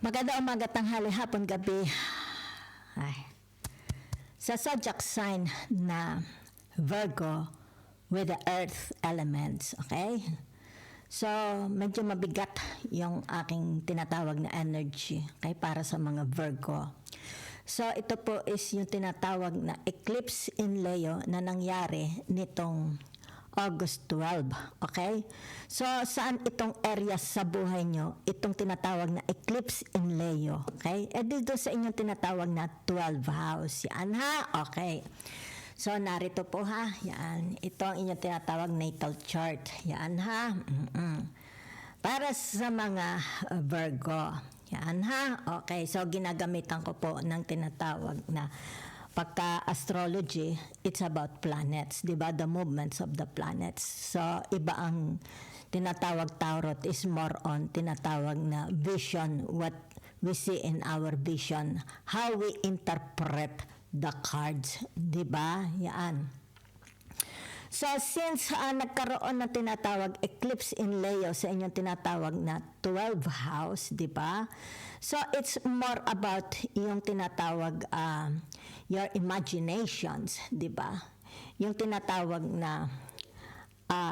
Magandang umaga, tanghali, hapon, gabi. Ay. Sa zodiac sign na Virgo with the earth elements, okay? So, medyo mabigat yung aking tinatawag na energy, okay, para sa mga Virgo. So, ito po is yung tinatawag na eclipse in Leo na nangyari nitong August 12, okay? So, saan itong area sa buhay nyo, itong tinatawag na eclipse in Leo, okay? E dito sa inyong tinatawag na 12 house, yan ha, okay. So, narito po ha, yan. Ito ang inyong tinatawag natal chart, yan ha. Para sa mga Virgo, yan ha, okay. So, ginagamitan ko po ng tinatawag na pagka-astrology, it's about planets, di ba? The movements of the planets. So, iba ang tinatawag tarot is more on tinatawag na vision, what we see in our vision, how we interpret the cards, di ba? Yan. So, since nagkaroon ng tinatawag eclipse in Leo sa inyong tinatawag na 12 house, di ba? So, it's more about yung tinatawag your imaginations, di ba? Yung tinatawag na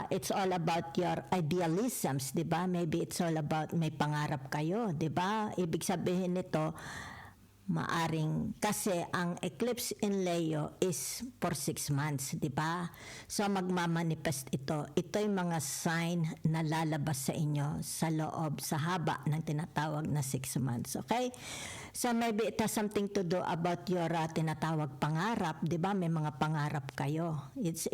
it's all about your idealisms, di ba? Maybe it's all about may pangarap kayo, di ba? Ibig sabihin nito, maaring kasi ang eclipse in Leo is for 6 months, di ba? So magmamanifest ito. Ito yung mga sign na lalabas sa inyo sa loob, sa haba ng tinatawag na 6 months, okay? So maybe it has something to do about your tinatawag pangarap, di ba? May mga pangarap kayo. It's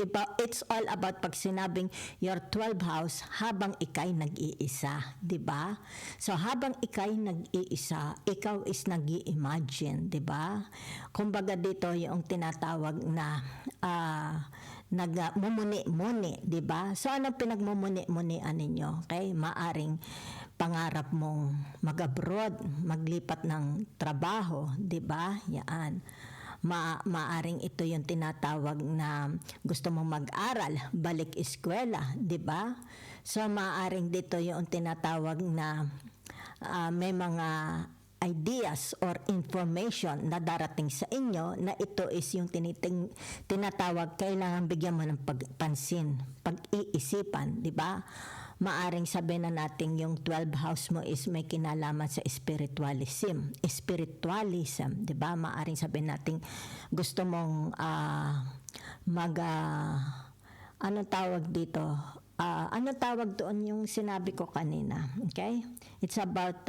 all about pag sinabing your 12 house habang ikay nag-iisa, di ba? So habang ikay nag-iisa, ikaw is nag-i-imagine, di ba? Kumbaga dito yung tinatawag na nagmumuni-muni, di ba? So anong pinagmumuni-munian ninyo? Okay? Maaring pangarap mong mag-abroad, maglipat ng trabaho, di ba? Yan. Maaring ito yung tinatawag na gusto mong mag-aral, balik eskwela, di ba? So maaring dito yung tinatawag na may mga ideas or information na darating sa inyo na ito is yung tinatawag kailangan bigyan mo ng pagpansin, pag-iisipan, di ba? Maaring sabihin na natin yung 12 house mo is may kinalaman sa spiritualism, di ba? Maaring sabihin natin gusto mong anong tawag dito? Anong tawag doon yung sinabi ko kanina, okay? It's about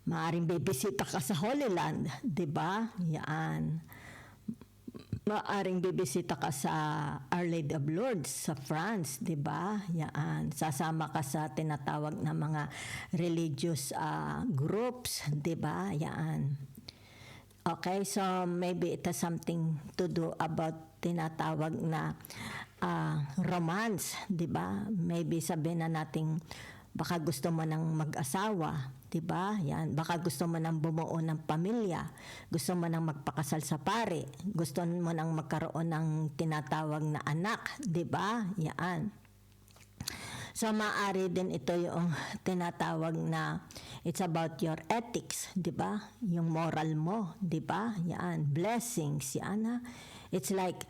maaring bibisita ka sa Holy Land, di ba? Yan. Maaring bibisita ka sa Our Lady of Lourdes sa France, di ba? Yan. Sasama ka sa tinatawag na mga religious groups, di ba? Yan. Okay, so maybe it has something to do about tinatawag na romance, di ba? Maybe sabihin na natin baka gusto mo nang mag-asawa, 'di ba? Yan, baka gusto mo nang bumuo ng pamilya, gusto mo nang magpakasal sa pari, gusto mo nang magkaroon ng tinatawag na anak, 'di ba? Yan. So maaari din ito yung tinatawag na it's about your ethics, 'di ba? Yung moral mo, 'di ba? Yan, blessings, yan ha. It's like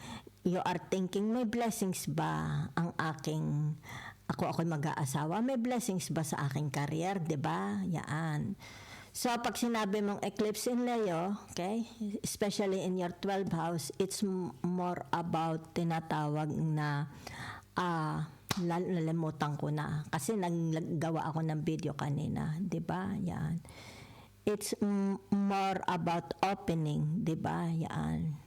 you are thinking, may blessings ba ang aking ako'y mag-aasawa, may blessings ba sa aking career, 'di ba? Yan. So pag sinabi mong eclipse in Leo, okay? Especially in your 12 house, it's more about tinatawag na nalimutan ko na kasi naggawa ako ng video kanina, 'di ba? Yan. It's more about opening, 'di ba? Yan.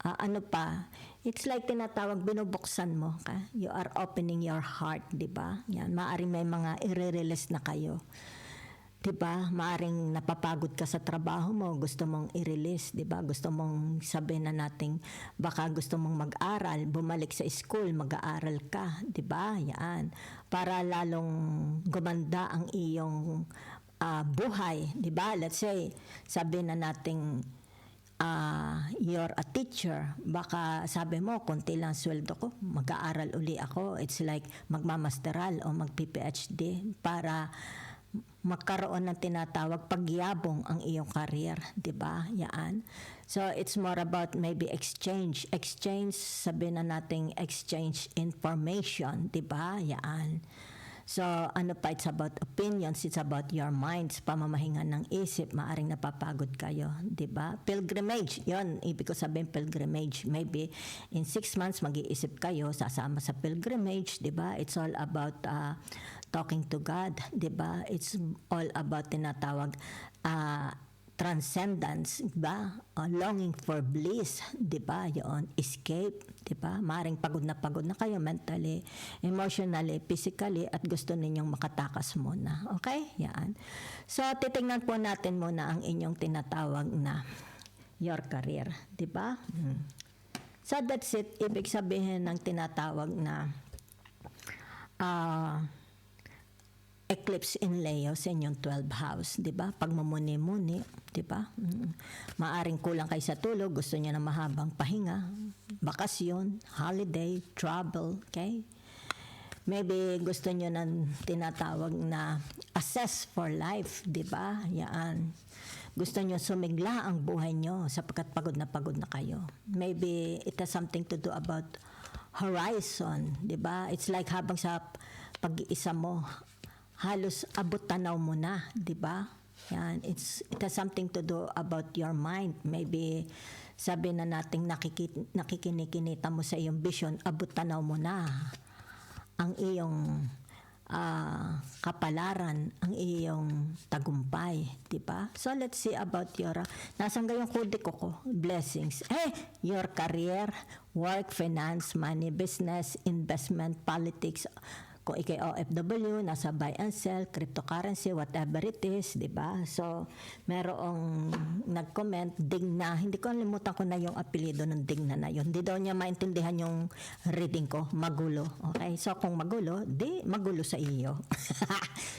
Ano pa? It's like tinatawag, binubuksan mo ka. You are opening your heart, di ba? Yan, maaring may mga i-release na kayo. Di ba? Maaring napapagod ka sa trabaho mo, gusto mong i-release, di ba? Gusto mong sabihin na nating baka gusto mong mag-aral, bumalik sa school, mag-aaral ka, di ba? Yan. Para lalong gumanda ang iyong buhay, di ba? Let's say, sabihin na nating you're a teacher, baka sabi mo, konti lang sweldo ko, mag-aaral uli ako. It's like magmamasteral o mag-PhD para magkaroon ng tinatawag pagyabong ang iyong career, 'di ba? Yan. So it's more about maybe exchange, sabihin na nating exchange information, 'di ba? Yan. So, ano pa, it's about opinions, it's about your minds, pamamahinga ng isip, maaring napapagod kayo, di ba? Pilgrimage, yon ibig ko sabihin pilgrimage. Maybe in 6 months, mag-iisip kayo, sasama sa pilgrimage, di ba? It's all about talking to God, di ba? It's all about tinatawag transcendence, di ba? Longing for bliss, di ba? Yun, escape, di ba? Maring pagod na kayo mentally, emotionally, physically, at gusto ninyong makatakas muna. Okay? Yan. So, titingnan po natin muna ang inyong tinatawag na your career, di ba? So, that's it. Ibig sabihin ng tinatawag na eclipse in Leo sa inyong 12th house, 'di ba? Pagmumuni-muni, 'di ba? Maaring kulang kayo sa tulog, gusto niyo ng mahabang pahinga, bakasyon, holiday, travel, okay? Maybe gusto niyo ng tinatawag na assess for life, 'di ba? Yan. Gusto niyo sumigla ang buhay niyo sapagkat pagod na kayo. Maybe it has something to do about horizon, 'di ba? It's like habang sa pag-iisa mo, halos abot tanaw mo na, di ba? Yan, it has something to do about your mind. Maybe sabi na nating nakikinikinita mo sa iyong vision, abot tanaw mo na ang iyong kapalaran, ang iyong tagumpay, di ba? So let's see about your nasaan gayong kode ko, blessings. Your career, work, finance, money, business, investment, politics. Kung ikay OFW, nasa buy and sell, cryptocurrency, whatever it is, di ba? So, merong nag-comment, Digna. Hindi ko nalimutan ko na yung apelido ng Digna na yun. Hindi daw niya maintindihan yung reading ko, magulo. Okay? So, kung magulo, di magulo sa iyo.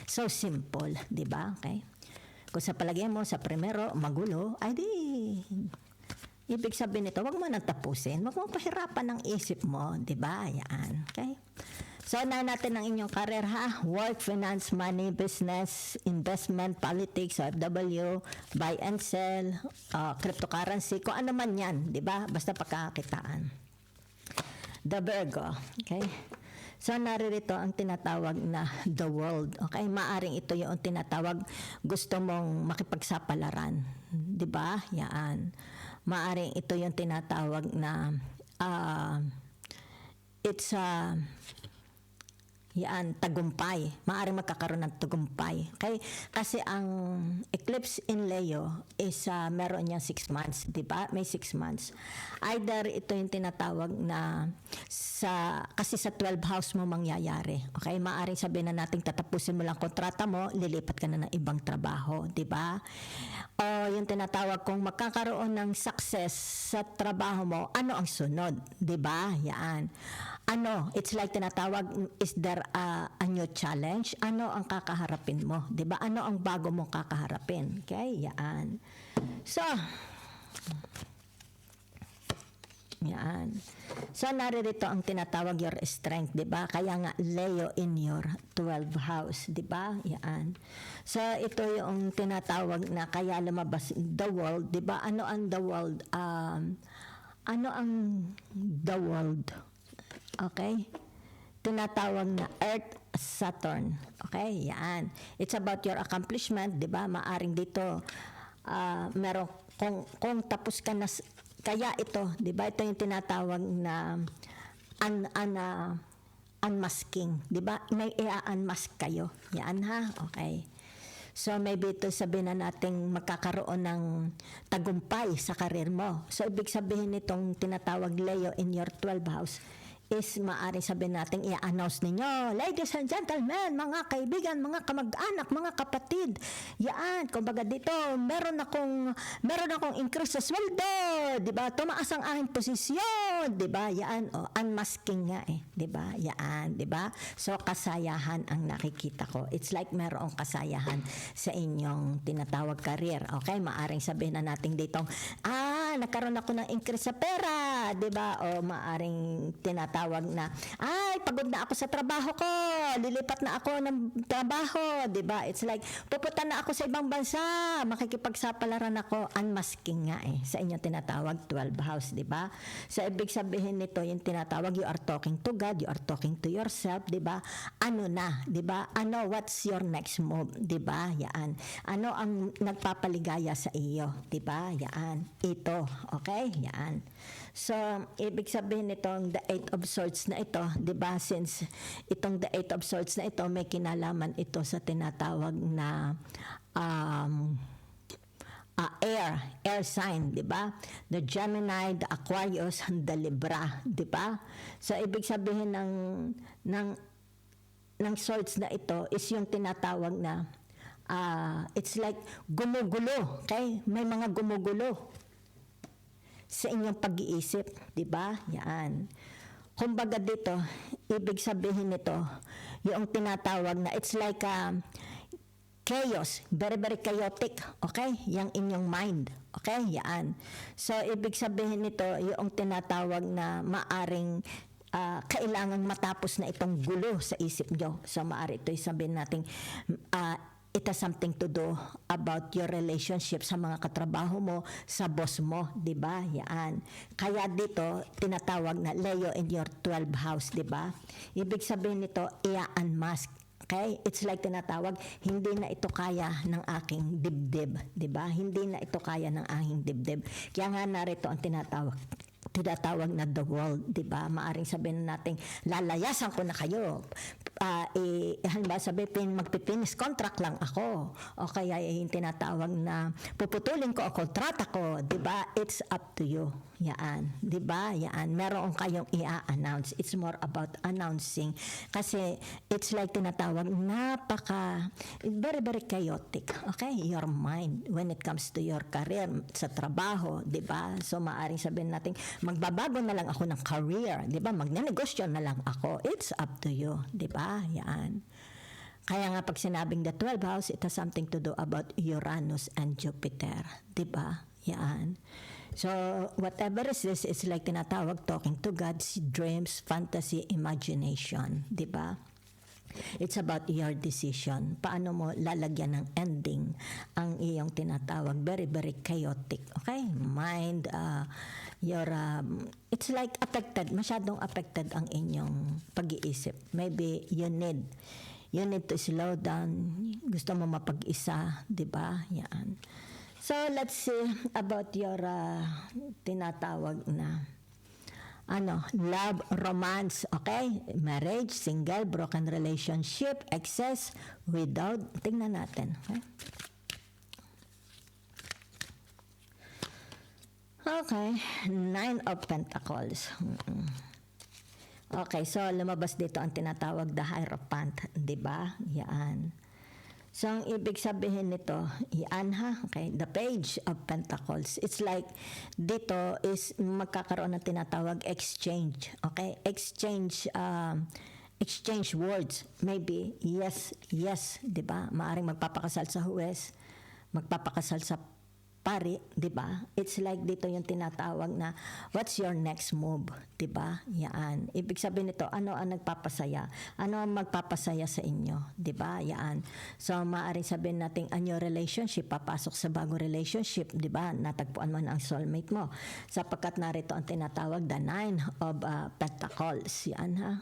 So, simple, di ba? Okay? Kung sa palagay mo, sa primero, magulo, ay di... Ibig sabihin nito, wag mo nang tapusin. Wag mo pahirapan ang isip mo, di ba? Yan. Okay? So, na natin ang inyong career, ha? Work, finance, money, business, investment, politics, OFW, buy and sell, cryptocurrency, kung ano man yan, di ba? Basta pagkakakitaan. The Virgo, okay? So, naririto ang tinatawag na the world, okay? Maaring ito yung tinatawag gusto mong makipagsapalaran, di ba? Yan. Maaring ito yung tinatawag na it's yan, tagumpay. Maaaring magkakaroon ng tagumpay. Okay? Kasi ang eclipse in Leo is meron niya 6 months. Diba? May 6 months. Either ito yung tinatawag na kasi sa 12 house mo mangyayari. Okay? Maaaring sabihin na natin tatapusin mo lang kontrata mo, lilipat ka na ng ibang trabaho. Diba? O yung tinatawag kung magkakaroon ng success sa trabaho mo, ano ang sunod? Diba? Yan. It's like tinatawag, is there a new challenge? Ano ang kakaharapin mo? Diba? Ano ang bago mong kakaharapin? Okay? Yan. So, yan. So, naririto ang tinatawag your strength, di ba? Kaya nga, Leo in your 12th house, di ba? Yan. So, ito yung tinatawag na kaya lumabas the world, di ba? Ano ang the world? Ano ang the world? Okay? Tinatawag na Earth, Saturn. Okay? Yan. It's about your accomplishment, di ba? Maaring dito, meron, kung tapos ka na, kaya ito, di ba? Ito yung tinatawag na unmasking, di ba? May i-unmask kayo. Yan ha? Okay. So maybe ito sabihin na natin magkakaroon ng tagumpay sa karir mo. So ibig sabihin nitong tinatawag Leo in your 12th house is maaaring sabihin natin i-announce ninyo, ladies and gentlemen, mga kaibigan, mga kamag-anak, mga kapatid, yan, kumbaga dito, meron akong increase sa sweldo, di ba? Tumaas ang aking posisyon, di ba? Yan, unmasking nga di ba? Yan, di ba? So, kasayahan ang nakikita ko. It's like merong kasayahan sa inyong tinatawag career, okay? Maaring sabihin na natin dito, nagkaroon ako ng increase sa pera, di ba? O maaring tinatawag na, pagod na ako sa trabaho ko, lilipat na ako ng trabaho, di ba? It's like, pupunta na ako sa ibang bansa, makikipagsapalaran ako, unmasking nga sa inyo tinatawag 12 house, di ba? So, ibig sabihin nito, yung tinatawag, you are talking to God, you are talking to yourself, di ba? Ano na, di ba? Ano, what's your next move, di ba? Yan. Ano ang nagpapaligaya sa iyo, di ba? Yan. Ito, okay? Yan. So, ibig sabihin nitong the Eight of Swords na ito, di ba? Since itong the Eight of Swords na ito, may kinalaman ito sa tinatawag na air sign, di ba? The Gemini, the Aquarius, the Libra, di ba? So, ibig sabihin ng swords na ito is yung tinatawag na it's like gumugulo, okay? May mga gumugulo sa inyong pag-iisip, di ba? Yan. Kumbaga dito, ibig sabihin nito, yung tinatawag na it's like chaos, very very chaotic, okay? Yang inyong mind, okay? Yan. So, ibig sabihin nito, yung tinatawag na maaring kailangan matapos na itong gulo sa isip nyo. So, maari ito sabihin natin, it has something to do about your relationship sa mga katrabaho mo, sa boss mo, di ba? Yan. Kaya dito, tinatawag na Leo in your 12 house, di ba? Ibig sabihin nito, i-unmask. Okay? It's like tinatawag, hindi na ito kaya ng aking dibdib, di ba? Hindi na ito kaya ng aking dibdib. Kaya nga narito ang tinatawag na the world, di ba? Maaring sabihin natin, lalayasan ko na kayo. Halimbawa sabihin, magpipinis contract lang ako. O kaya yung tinatawag na puputulin ko o kontrata ko, di ba? It's up to you. Yan. Di ba? Yan. Meron kayong i-announce. It's more about announcing. Kasi it's like tinatawag, very, very chaotic. Okay? Your mind when it comes to your career, sa trabaho, di ba? So, maaring sabihin natin, magbabago na lang ako ng career, di ba? Magnenegosyo na lang ako. It's up to you, di ba? Yan. Kaya nga pag sinabing the 12th house, it has something to do about Uranus and Jupiter, di ba? Yan. So, whatever is this, it's like tinatawag talking to God's dreams, fantasy, imagination, di ba? It's about your decision. Paano mo lalagyan ng ending ang iyong tinatawag very, very chaotic. Okay? Mind, it's like affected, masyadong affected ang inyong pag-iisip. Maybe you need to slow down. Gusto mo mapag-isa, di ba? Yan. So, let's see about your tinatawag na love, romance, okay? Marriage, single, broken relationship, excess, without. Tingnan natin. Okay. 9 of Pentacles. Okay, so lumabas dito ang tinatawag the Hierophant, di ba? Yan. So, ang ibig sabihin nito, yan okay, the Page of Pentacles. It's like, dito is magkakaroon ng tinatawag exchange, okay? Exchange words. Maybe, yes, di ba? Maaring magpapakasal sa huwes, magpapakasal sa pari, di ba? It's like dito yung tinatawag na, what's your next move? Di ba? Yan. Ibig sabihin nito, ano ang nagpapasaya? Ano ang magpapasaya sa inyo? Di ba? Yan. So, maaaring sabihin natin, ang your relationship, papasok sa bagong relationship, di ba? Natagpuan mo na ang soulmate mo. Sapagkat narito ang tinatawag, the 9 of Pentacles. Yan,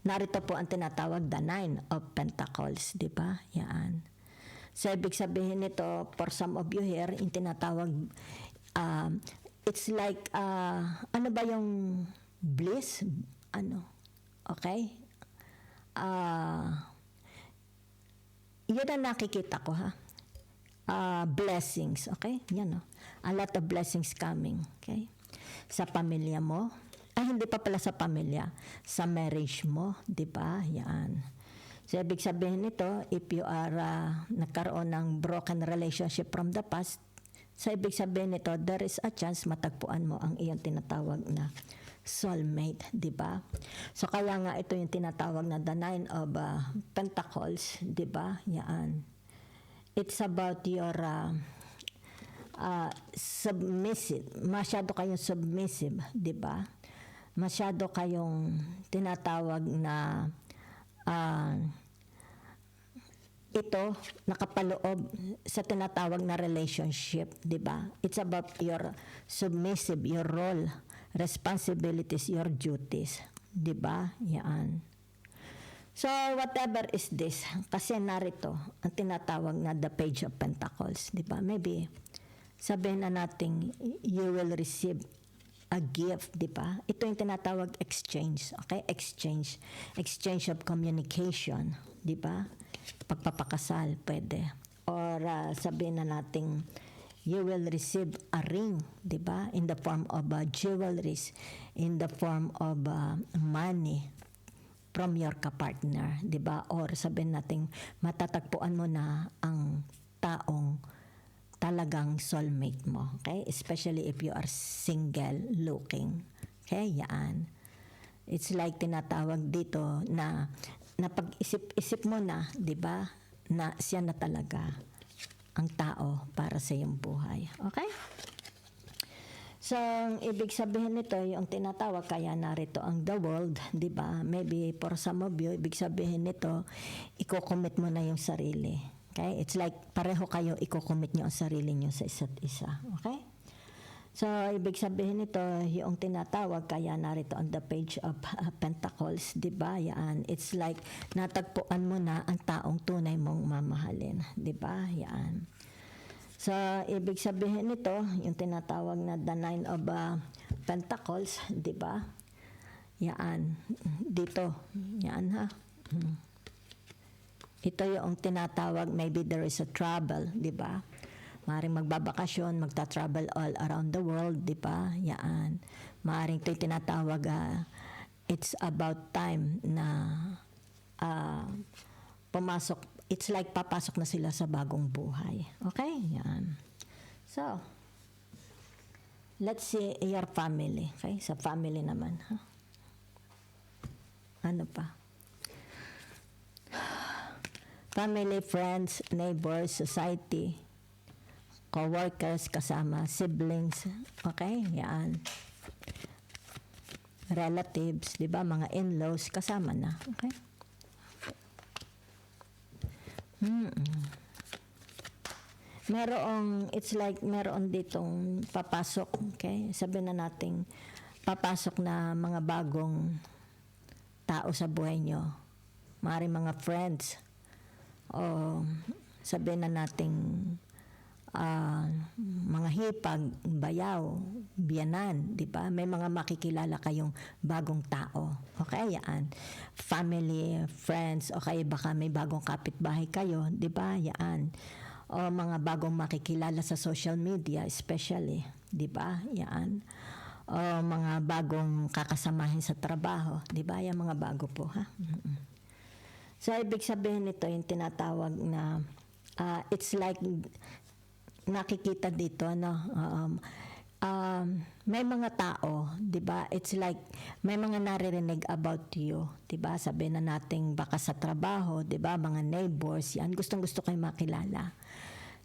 Narito po ang tinatawag, the 9 of Pentacles, di ba? Yan. So, ibig sabihin nito, for some of you here, yung tinatawag, it's like, ano ba yung bliss? Okay? Yun ang nakikita ko, blessings, okay? Yan, a lot of blessings coming, okay? Sa pamilya mo. Hindi pa pala sa pamilya. Sa marriage mo, di ba? Yan. So, ibig sabihin nito, if you are nagkaroon ng broken relationship from the past, so ibig sabihin nito, there is a chance matagpuan mo ang iyong tinatawag na soulmate, di ba? So, kaya nga ito yung tinatawag na the 9 of Pentacles, di ba? Yan. It's about your submissive. Masyado kayong submissive, di ba? masyado kayong tinatawag na ito nakapaloob sa tinatawag na relationship, di ba? It's about your submissive, your role, responsibilities, your duties, di ba? Yan. So, whatever is this, kasi narito ang tinatawag na the Page of Pentacles, di ba? Maybe, sabihin na natin, you will receive a gift, di ba? Ito yung tinatawag exchange, okay? Exchange of communication, di ba? Pagpapakasal, pwede. Or sabihin na natin, you will receive a ring, di ba? In the form of jewelries, in the form of money from your kapartner, di ba? Or sabihin natin, matatagpuan mo na ang taong talagang soulmate mo, okay? Especially if you are single looking. Okay, yan. It's like tinatawag dito na pag-isip-isip mo na, di ba, na siya na talaga ang tao para sa iyong buhay. Okay? So, ibig sabihin nito, yung tinatawag, kaya narito ang the world, di ba? Maybe for some of you, ibig sabihin nito, iko-commit mo na yung sarili. Okay? It's like pareho kayo, iko-commit nyo ang sarili nyo sa isa't isa. Okay? So, ibig sabihin nito, yung tinatawag, kaya narito on the Page of Pentacles, di ba? Yan. It's like, natagpuan mo na ang taong tunay mong mamahalin. Di ba? Yan. So, ibig sabihin nito, yung tinatawag na the Nine of Pentacles, di ba? Yan. Dito. Yan, ha? Ito yung tinatawag, maybe there is a trouble, di ba? Maaring magbabakasyon, magta-travel all around the world, di ba? Yan. Maaring ito'y tinatawag, it's about time na pumasok. It's like papasok na sila sa bagong buhay. Okay? Yan. So, let's see your family. Okay? Sa family naman. Huh? Ano pa? Family, friends, neighbors, society, co-workers, kasama, siblings, okay, yan. Relatives, di ba, mga in-laws, kasama na, okay. It's like meron ditong papasok, okay, sabihin na natin, papasok na mga bagong tao sa buhay nyo, maaaring mga friends, o sabihin na natin, mga hipag, bayaw, biyanan, di ba? May mga makikilala kayong bagong tao. Okay, yan. Family, friends, okay, baka may bagong kapitbahay kayo, di ba? Yan. O mga bagong makikilala sa social media, especially, di ba? Yan. O mga bagong kakasamahin sa trabaho, di ba? Yan mga bago po, ha? So, ibig sabihin nito, yung tinatawag na, it's like, nakikita dito, no? May mga tao, di ba? It's like, may mga naririnig about you, di ba? Sabihin na natin, baka sa trabaho, di ba? Mga neighbors, yan. Gustong-gusto kayo makilala.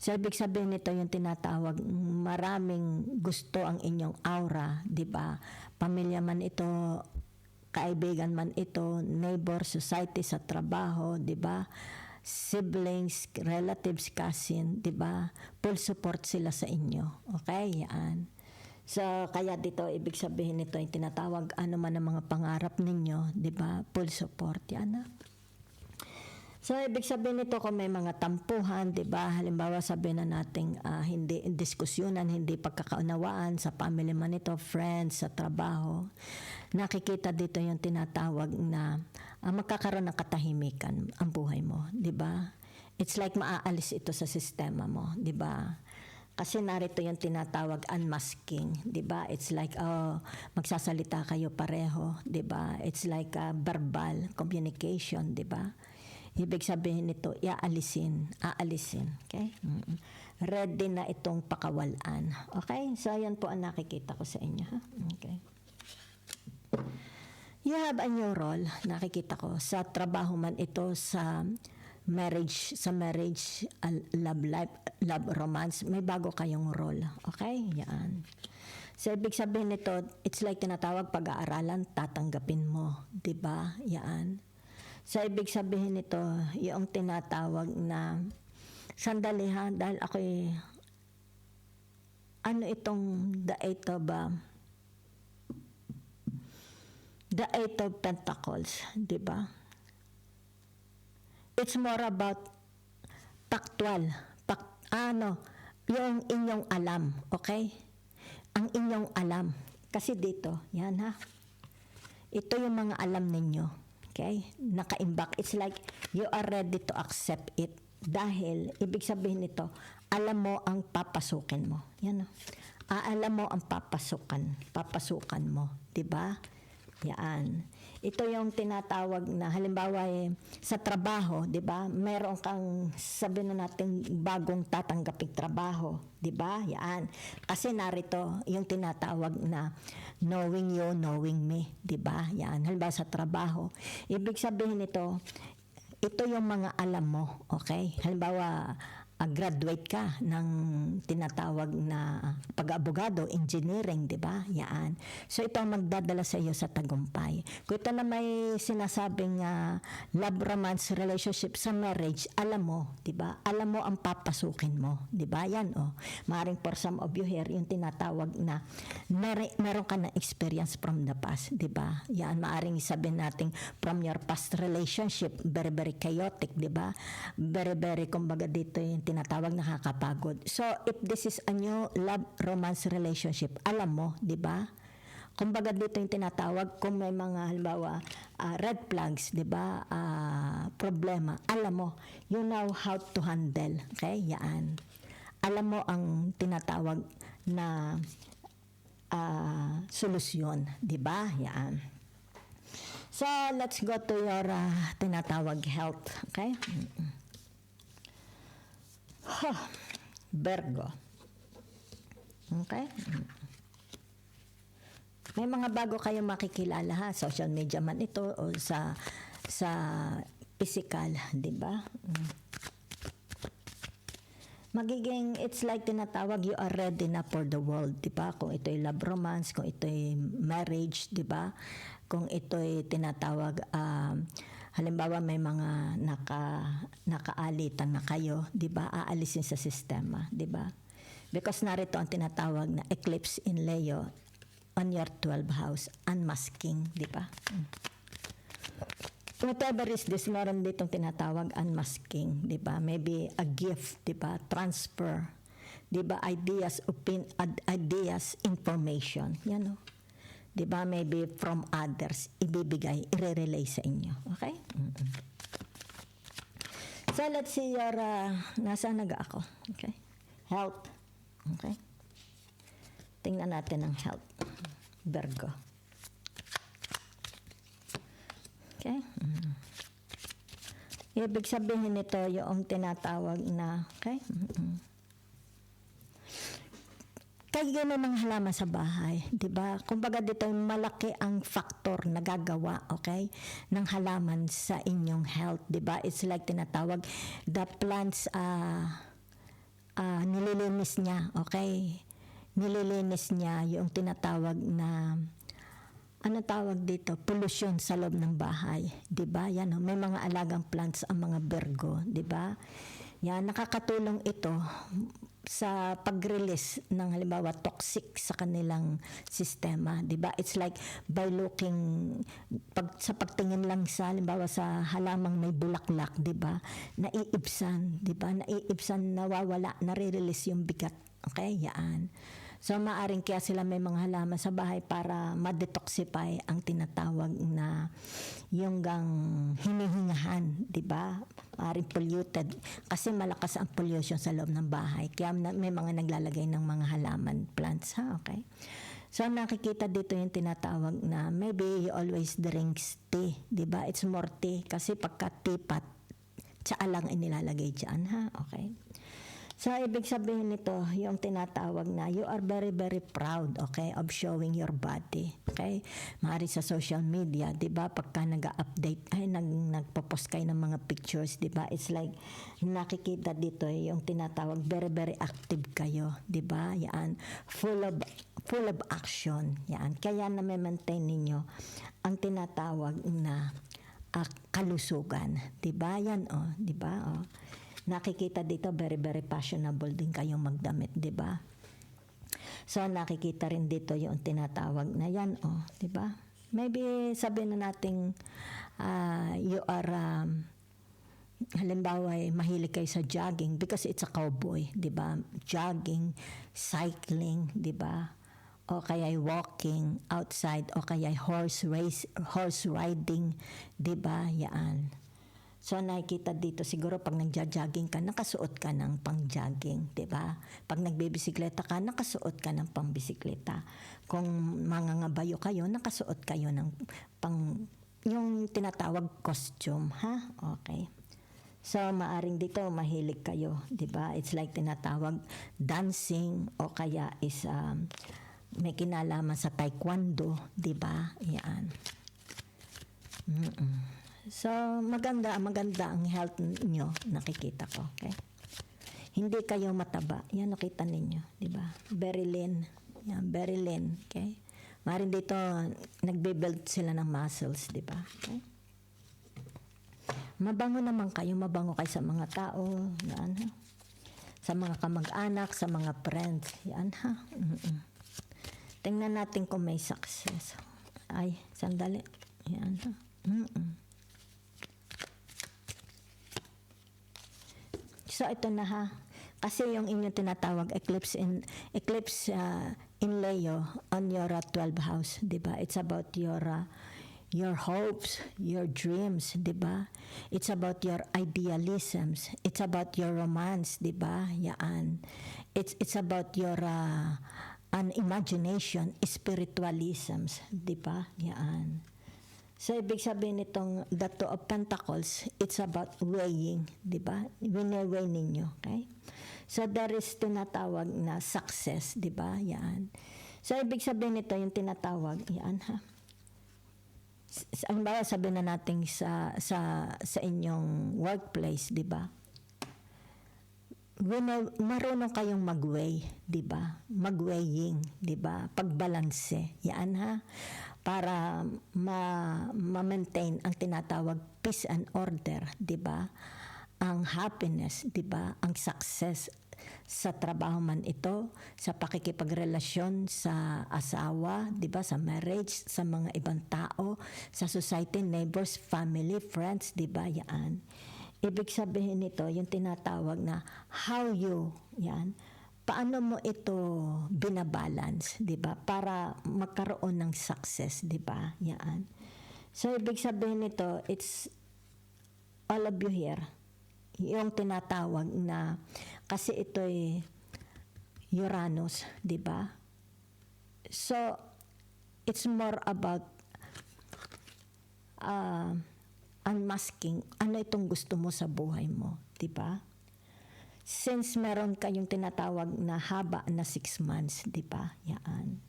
So, ibig sabihin nito, yung tinatawag, maraming gusto ang inyong aura, di ba? Pamilya man ito, kaibigan man ito, neighbor, society, sa trabaho, di ba? Siblings, relatives, cousin, di ba? Full support sila sa inyo. Okay? Yan. So, kaya dito, ibig sabihin nito, yung tinatawag, ano man ang mga pangarap ninyo, di ba? Full support. Yan, ha? So, ibig sabihin nito kung may mga tampuhan, di ba? Halimbawa, sabihin na natin, hindi diskusyonan, hindi pagkakaunawaan sa family man ito, friends, sa trabaho. Nakikita dito yung tinatawag na magkakaroon ng katahimikan ang buhay mo, di ba? It's like maaalis ito sa sistema mo, di ba? Kasi narito yung tinatawag unmasking, di ba? It's like, magsasalita kayo pareho, di ba? It's like verbal communication, di ba? Ibig sabihin nito, aalisin, okay? Ready na itong pakawalan, okay? So, yan po ang nakikita ko sa inyo, ha? Okay. You have a new role, nakikita ko, sa trabaho man ito, sa marriage, love life, love romance, may bago kayong role. Okay? Yan. So, ibig sabihin nito, it's like tinatawag pag-aaralan, tatanggapin mo. Diba? Yan. So, ibig sabihin nito, yung tinatawag na, sandali ha, dahil ako'y, ano itong the Eight of Pentacles, diba? It's more about factual, yung inyong alam, okay? Ang inyong alam. Kasi dito, yan ha. Ito yung mga alam ninyo. Okay? Nakaimbak. It's like you are ready to accept it. Dahil, ibig sabihin nito, alam mo ang papasukin mo. Yan o. Alam mo ang papasukan mo. Diba? Yan. Ito yung tinatawag na, halimbawa sa trabaho, di ba? Meron kang, sabihin na natin, bagong tatanggaping trabaho. Di ba? Yan. Kasi narito yung tinatawag na knowing you, knowing me. Di ba? Yan. Halimbawa sa trabaho. Ibig sabihin nito, ito yung mga alam mo. Okay? Halimbawa, graduate ka ng tinatawag na pag-abogado, engineering, di ba? Yan. So, ito ang magdadala sa iyo sa tagumpay. Kung ito na may sinasabing love, romance, relationship sa marriage, alam mo, di ba? Alam mo ang papasukin mo, di ba? Yan, oh. Maaring for some of you here, yung tinatawag na meron ka na experience from the past, di ba? Yan, maaring sabihin natin from your past relationship, very, very chaotic, di ba? Very, very, kumbaga dito yung tinatawag nakakapagod. So, if this is a new love, romance relationship, alam mo, di ba? Kumbaga dito yung tinatawag, kung may mga, halimbawa, red flags, di ba? Problema, alam mo, you know how to handle. Okay? Yan. Alam mo ang tinatawag na solusyon, di ba? Yan. So, let's go to your tinatawag health. Okay? Virgo. Okay? May mga bago kayong makikilala ha, social media man ito o sa physical, di ba? Magiging, it's like tinatawag, you are ready na for the world, di ba? Kung ito'y love romance, kung ito'y marriage, di ba? Kung ito'y tinatawag, halimbawa may mga nakaalitan na kayo, 'di ba? Aalisin sa sistema, 'di ba? Because narito ang tinatawag na eclipse in Leo on your 12th house, unmasking, 'di ba? Whatever is this, meron ditong tinatawag unmasking, 'di ba? Maybe a gift, 'di ba? Transfer, 'di ba? Ideas, information, yan o. Diba, maybe from others, ibibigay, i-relay sa inyo. Okay? Mm-hmm. So, let's see your, nasaan ako? Okay? Health. Okay? Tingnan natin ang health. Virgo. Okay? Mm-hmm. Ibig sabihin nito, yung tinatawag na, okay? Mm-hmm. Kaya may mga halaman sa bahay, 'di ba? Kumbaga dito malaki ang factor na gagawa, okay, ng halaman sa inyong health, 'di ba? It's like tinatawag the plants nililinis niya, okay? Nililinis niya yung tinatawag na ano tawag dito, pollution sa loob ng bahay, 'di ba? Yan, may mga alagang plants ang mga Virgo, 'di ba? Yan, nakakatulong ito sa pag-release ng halimbawa toxic sa kanilang sistema, 'di ba? It's like by looking sa pagtingin lang sa halimbawa sa halamang may bulaklak, 'di ba? Naiibsan, 'di ba? Naiibsan, nawawala, nare-release yung bigat. Okay? Yan. So maaring kaya sila may mga halaman sa bahay para ma-detoxify ang tinatawag na yung hinihingahan, 'di ba? Maaring polluted kasi malakas ang pollution sa loob ng bahay. Kaya may mga naglalagay ng mga halaman plants, ha, okay? So nakikita dito yung tinatawag na maybe you always drink tea, 'di ba? It's more tea kasi pagka teapot, tsaa lang inilalagay diyan, ha, okay? So, ibig sabihin nito, yung tinatawag na you are very, very proud, okay, of showing your body, okay? Maaari sa social media, di ba, pagka nag-update, nagpo-post kayo ng mga pictures, di ba, it's like, nakikita dito yung tinatawag, very, very active kayo, di ba, yan, full full of action. Yan. Kaya na-maintain ninyo ang tinatawag na kalusugan. Diba? Yan, diba? Nakikita dito, very, very fashionable din kayong magdamit, diba? So, nakikita rin dito yung tinatawag na yan, diba? Maybe sabihin na natin, you are, halimbawa, mahilig kayo sa jogging because it's a cowboy, diba? Jogging, cycling, diba? O kaya walking outside, o kaya horse riding, diba? Yan. So, nakikita dito, siguro pag nagja-jogging ka, nakasuot ka ng pang-jogging, diba? Pag nagbibisikleta ka, nakasuot ka ng pang-bisikleta. Kung mangangabayo kayo, nakasuot kayo ng yung tinatawag costume, ha? Okay. So, maaring dito, mahilig kayo, diba? It's like tinatawag dancing, o kaya is may kinalaman sa taekwondo, diba? Yan. So, maganda ang health nyo, nakikita ko, okay? Hindi kayo mataba. Yan, nakita ninyo, di ba? Very lean. Yan, very lean, okay? Maaaring dito, nagbe-build sila ng muscles, di ba? Okay? Mabango naman kayo, mabango kayo sa mga tao, yan, ha? Sa mga kamag-anak, sa mga friends, yan, ha? Tingnan natin kung may success. Ay, sandali. Yan, ha? So ito na, ha. Kasi yung inyong tinatawag eclipse in Leo on your 12 house, 'di ba? It's about your hopes, your dreams, 'di ba? It's about your idealisms, it's about your romance, 'di ba? Yan. It's about your an imagination, spiritualisms, 'di ba? Yan. So, ibig sabihin nitong the Two of Pentacles, it's about weighing, di ba? Wine-weigh ninyo, okay? So, there is tinatawag na success, di ba? Yan. So, ibig sabihin nito yung tinatawag, yan, ha? Ang bawa sabihin na natin sa inyong workplace, di ba? Marunong kayong mag-weigh, di ba? Mag-weighing, di ba? Pagbalanse, yan, ha? Para ma-maintain ang tinatawag peace and order, 'di ba? Ang happiness, 'di ba? Ang success sa trabaho man ito, sa pakikipagrelasyon sa asawa, 'di ba? Sa marriage, sa mga ibang tao, sa society, neighbors, family, friends, 'di ba? Yan. Ibig sabihin nito, yung tinatawag na how you, yan, paano mo ito binabalance, 'di ba? Para magkaroon ng success, 'di ba? Yan. So ibig sabihin nito, it's all of you here. Yung tinatawag na kasi ito ay Uranus, 'di ba? So it's more about unmasking ano itong gusto mo sa buhay mo, 'di ba? Since meron kayong tinatawag na haba na 6 months, di ba? Yan.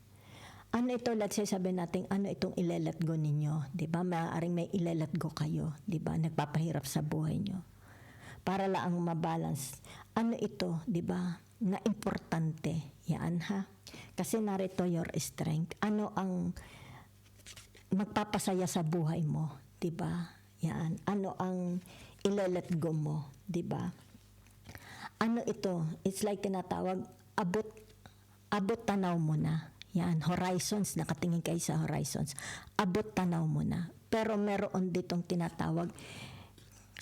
Ano ito, let's say sabihin natin, ano itong ile-let go ninyo, di ba? Maaaring may ile-let go kayo, di ba? Nagpapahirap sa buhay nyo. Para lang mabalance. Ano ito, di ba? Na importante. Yan, ha? Kasi narito your strength. Ano ang magpapasaya sa buhay mo, di ba? Yan. Ano ang ile-let go mo, di ba? Ano ito? It's like tinatawag, abot tanaw mo na. Yan, horizons, nakatingin kayo sa horizons. Abot tanaw mo na. Pero meron ditong tinatawag,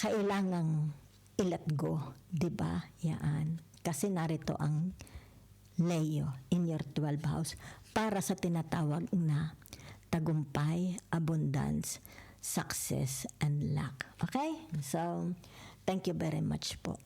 kailangang i-let go. Diba? Yan. Kasi narito ang Leo in your 12 house para sa tinatawag na tagumpay, abundance, success, and luck. Okay? So, thank you very much po.